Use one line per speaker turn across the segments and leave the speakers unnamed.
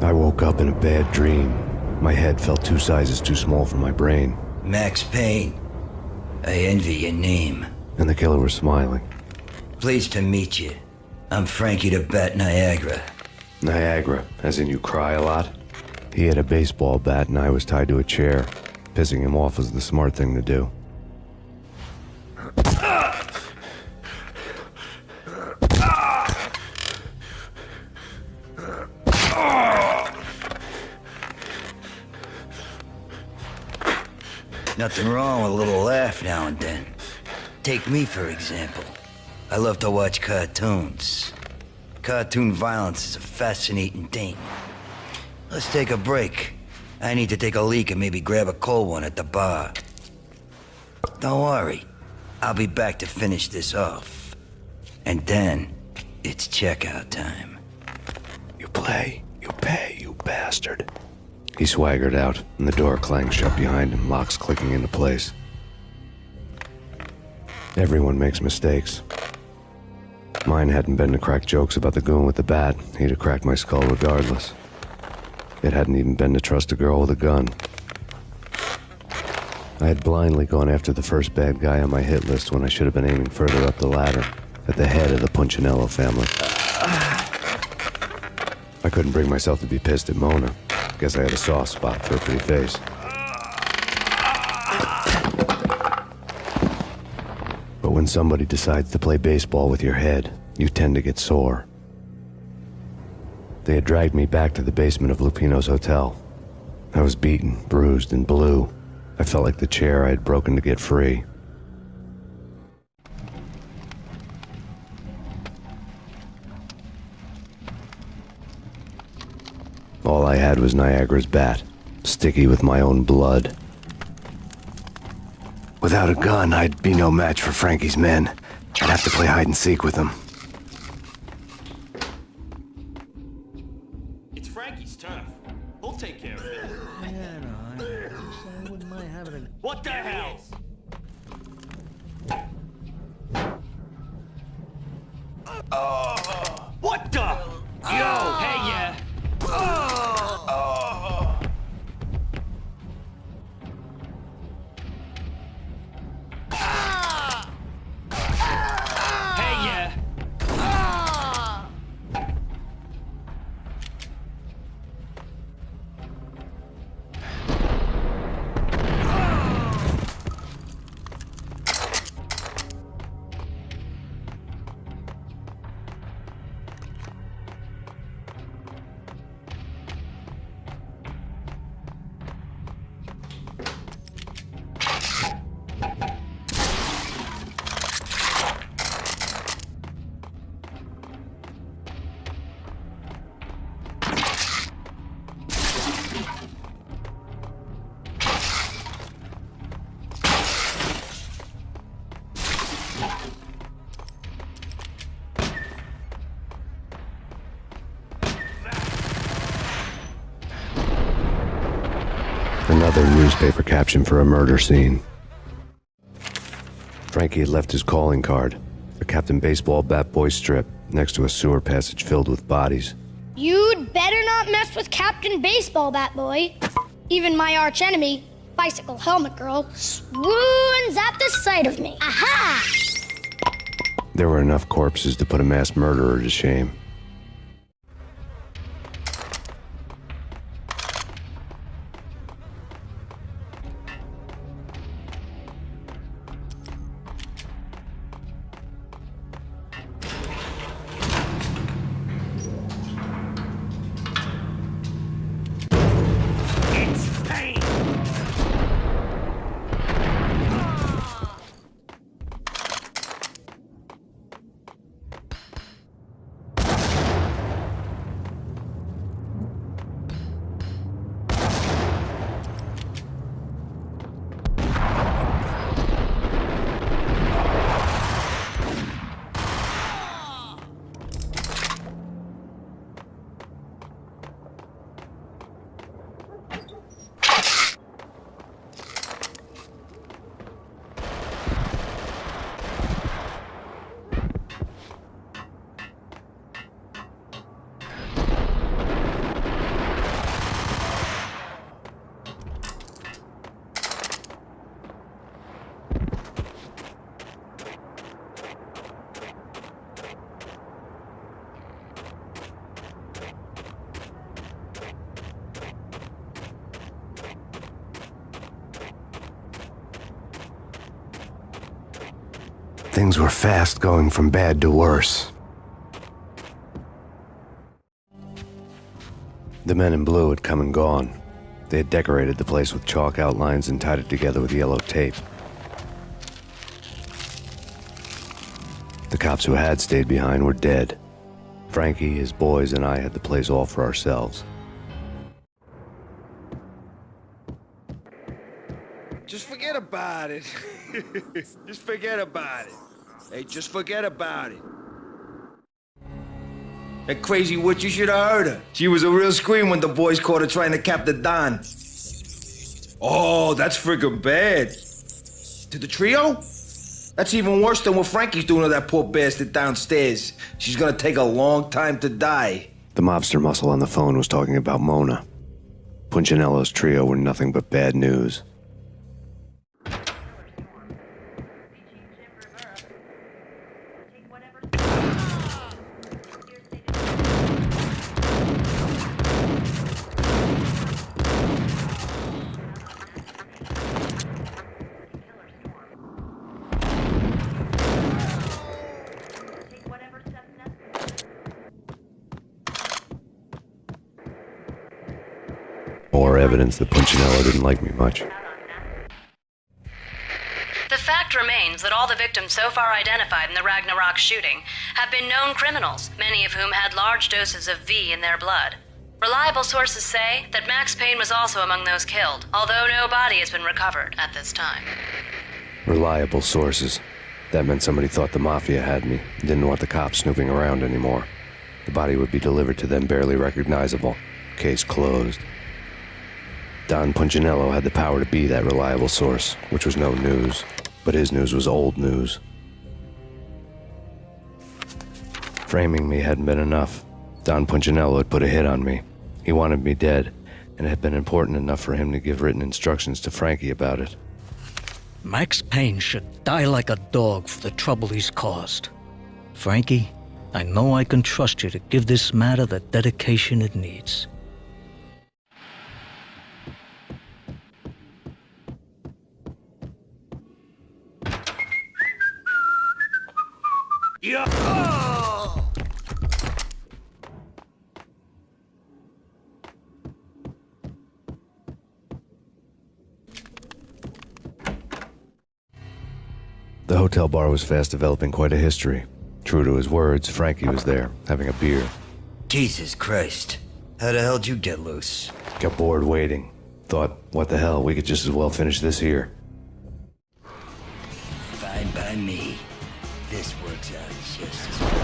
I woke up in a bad dream. My head felt 2 sizes too small for my brain.
Max Payne. I envy your name.
And the killer was smiling.
Pleased to meet you. I'm Frankie the Bat Niagara.
Niagara, as in you cry a lot? He had a baseball bat and I was tied to a chair. Pissing him off was the smart thing to do.
Nothing wrong with a little laugh now and then. Take me, for example. I love to watch cartoons. Cartoon violence is a fascinating thing. Let's take a break. I need to take a leak and maybe grab a cold one at the bar. Don't worry. I'll be back to finish this off. And then, it's checkout time.
You play, you pay, you bastard. He swaggered out, and the door clanged shut behind him, locks clicking into place. Everyone makes mistakes. Mine hadn't been to crack jokes about the goon with the bat. He'd have cracked my skull regardless. It hadn't even been to trust a girl with a gun. I had blindly gone after the first bad guy on my hit list when I should have been aiming further up the ladder, at the head of the Punchinello family. I couldn't bring myself to be pissed at Mona. Guess I had a soft spot for a pretty face. But when somebody decides to play baseball with your head, you tend to get sore. They had dragged me back to the basement of Lupino's hotel. I was beaten, bruised, and blue. I felt like the chair I had broken to get free. All I had was Niagara's bat, sticky with my own blood. Without a gun, I'd be no match for Frankie's men. I'd have to play hide and seek with them.
It's Frankie's turf. We'll take care of it.
Yeah, no, I wouldn't mind having a...
What the hell? What the? Yo, hey, yeah. Hey, yeah.
Another newspaper caption for a murder scene. Frankie had left his calling card, a Captain Baseball Bat Boy strip, next to a sewer passage filled with bodies.
You'd better not mess with Captain Baseball Bat Boy. Even my archenemy, Bicycle Helmet Girl, swoons at the sight of me. Aha!
There were enough corpses to put a mass murderer to shame. Things were fast going from bad to worse. The men in blue had come and gone. They had decorated the place with chalk outlines and tied it together with yellow tape. The cops who had stayed behind were dead. Frankie, his boys, and I had the place all for ourselves.
Just forget about it. Just forget about it. Hey, just forget about it. That crazy witch, you should have heard her. She was a real scream when the boys caught her trying to cap the Don. Oh, that's friggin' bad. To the trio? That's even worse than what Frankie's doing to that poor bastard downstairs. She's gonna take a long time to die.
The mobster muscle on the phone was talking about Mona. Punchinello's trio were nothing but bad news. More evidence that Punchinello didn't like me much.
The fact remains that all the victims so far identified in the Ragnarok shooting have been known criminals, many of whom had large doses of V in their blood. Reliable sources say that Max Payne was also among those killed, although no body has been recovered at this time.
Reliable sources. That meant somebody thought the Mafia had me, and didn't want the cops snooping around anymore. The body would be delivered to them barely recognizable. Case closed. Don Punchinello had the power to be that reliable source, which was no news. But his news was old news. Framing me hadn't been enough. Don Punchinello had put a hit on me. He wanted me dead, and it had been important enough for him to give written instructions to Frankie about it.
Max Payne should die like a dog for the trouble he's caused. Frankie, I know I can trust you to give this matter the dedication it needs.
Yeah.
The hotel bar was fast developing quite a history. True to his words, Frankie was there, having a beer.
Jesus Christ. How the hell did you get loose?
Got bored waiting. Thought, what the hell, we could just as well finish this here.
Fine by me. This works out just as well.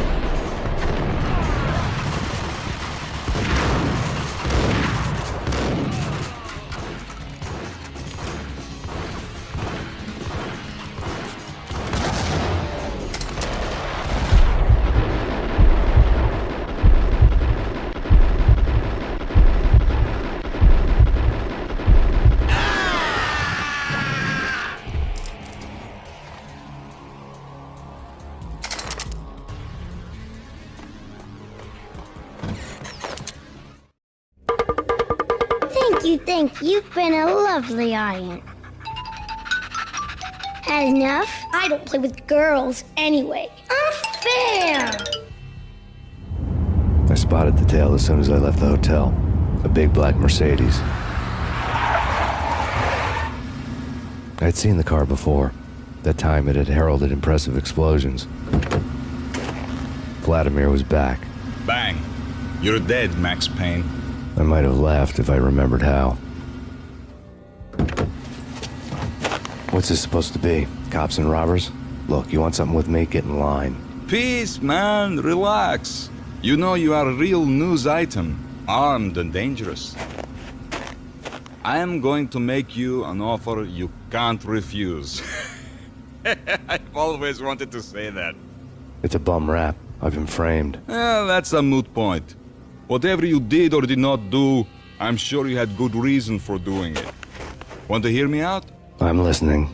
Thank you. You've been a lovely aunt. Had enough?
I don't play with girls anyway.
Unfair!
I spotted the tail as soon as I left the hotel. A big black Mercedes. I'd seen the car before. That time it had heralded impressive explosions. Vladimir was back.
Bang. You're dead, Max Payne.
I might have laughed if I remembered how. What's this supposed to be? Cops and robbers? Look, you want something with me? Get in line.
Peace, man. Relax. You know you are a real news item. Armed and dangerous. I am going to make you an offer you can't refuse. I've always wanted to say that.
It's a bum rap. I've been framed.
That's a moot point. Whatever you did or did not do, I'm sure you had good reason for doing it. Want to hear me out?
I'm listening.